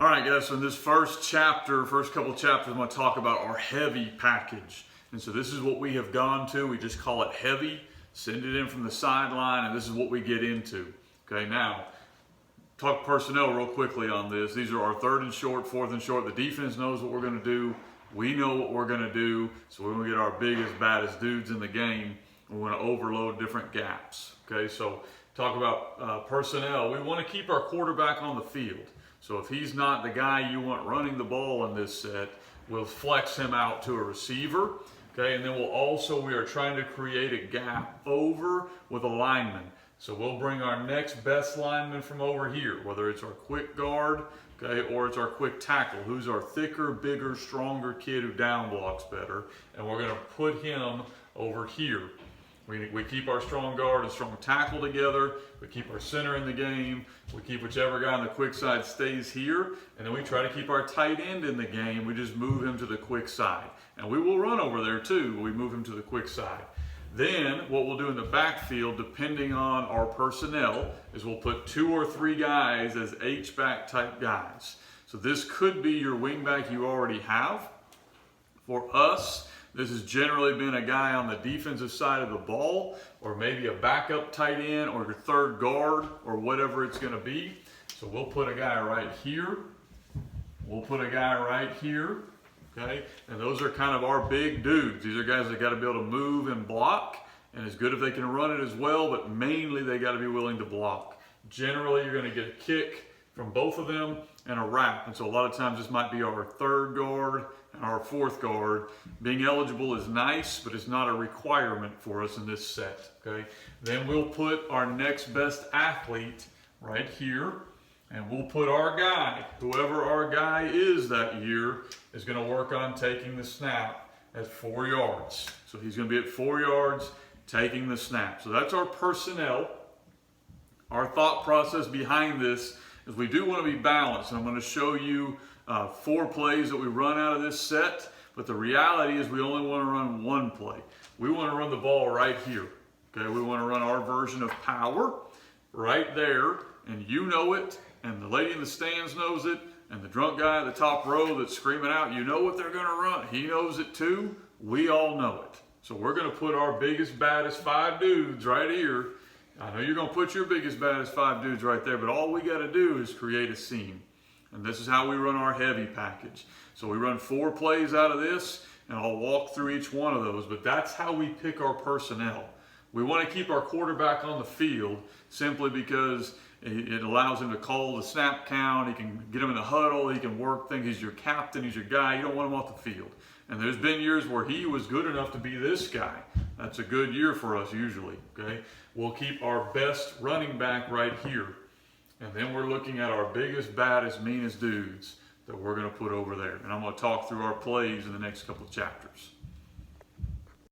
All right, guys, so in this first couple chapters, I'm going to talk about our heavy package. And so this is what we have gone to. We just call it heavy, send it in from the sideline, and this is what we get into. Okay, now, talk personnel real quickly on this. These are our third and short, fourth and short. The defense knows what we're going to do. We know what we're going to do. So we're going to get our biggest, baddest dudes in the game. We want to overload different gaps. Okay, so talk about personnel. We want to keep our quarterback on the field. So if he's not the guy you want running the ball in this set, we'll flex him out to a receiver. Okay, and then we are trying to create a gap over with a lineman. So we'll bring our next best lineman from over here, whether it's our quick guard, okay, or it's our quick tackle, who's our thicker, bigger, stronger kid who down blocks better, and we're going to put him over here. We keep our strong guard and strong tackle together. We keep our center in the game. We keep whichever guy on the quick side stays here. And then we try to keep our tight end in the game. We just move him to the quick side. And we will run over there too. We move him to the quick side. Then what we'll do in the backfield, depending on our personnel, is we'll put 2 or 3 guys as H-back type guys. So this could be your wingback you already have. For us, this has generally been a guy on the defensive side of the ball, or maybe a backup tight end, or your third guard, or whatever it's going to be. So we'll put a guy right here. We'll put a guy right here. Okay? And those are kind of our big dudes. These are guys that got to be able to move and block, and it's good if they can run it as well, but mainly they got to be willing to block. Generally, you're going to get a kick from both of them and a wrap. And so a lot of times this might be our third guard and our fourth guard. Being eligible is nice, but it's not a requirement for us in this set. Okay. Then we'll put our next best athlete right here, and we'll put our guy, whoever our guy is that year, is going to work on taking the snap at 4 yards. So he's going to be at 4 yards taking the snap. So that's our personnel. Our thought process behind this is we do want to be balanced. And I'm going to show you 4 plays that we run out of this set. But the reality is we only want to run 1 play. We want to run the ball right here. Okay, we want to run our version of power right there. And you know it. And the lady in the stands knows it. And the drunk guy at the top row that's screaming out, you know what they're going to run. He knows it too. We all know it. So we're going to put our biggest, baddest 5 dudes right here. I know you're going to put your biggest, baddest 5 dudes right there, but all we got to do is create a seam. And this is how we run our heavy package. So we run 4 plays out of this, and I'll walk through each one of those, but that's how we pick our personnel. We want to keep our quarterback on the field simply because it allows him to call the snap count. He can get him in the huddle. He can work things. He's your captain. He's your guy. You don't want him off the field. And there's been years where he was good enough to be this guy. That's a good year for us usually, okay? We'll keep our best running back right here. And then we're looking at our biggest, baddest, meanest dudes that we're going to put over there. And I'm going to talk through our plays in the next couple of chapters.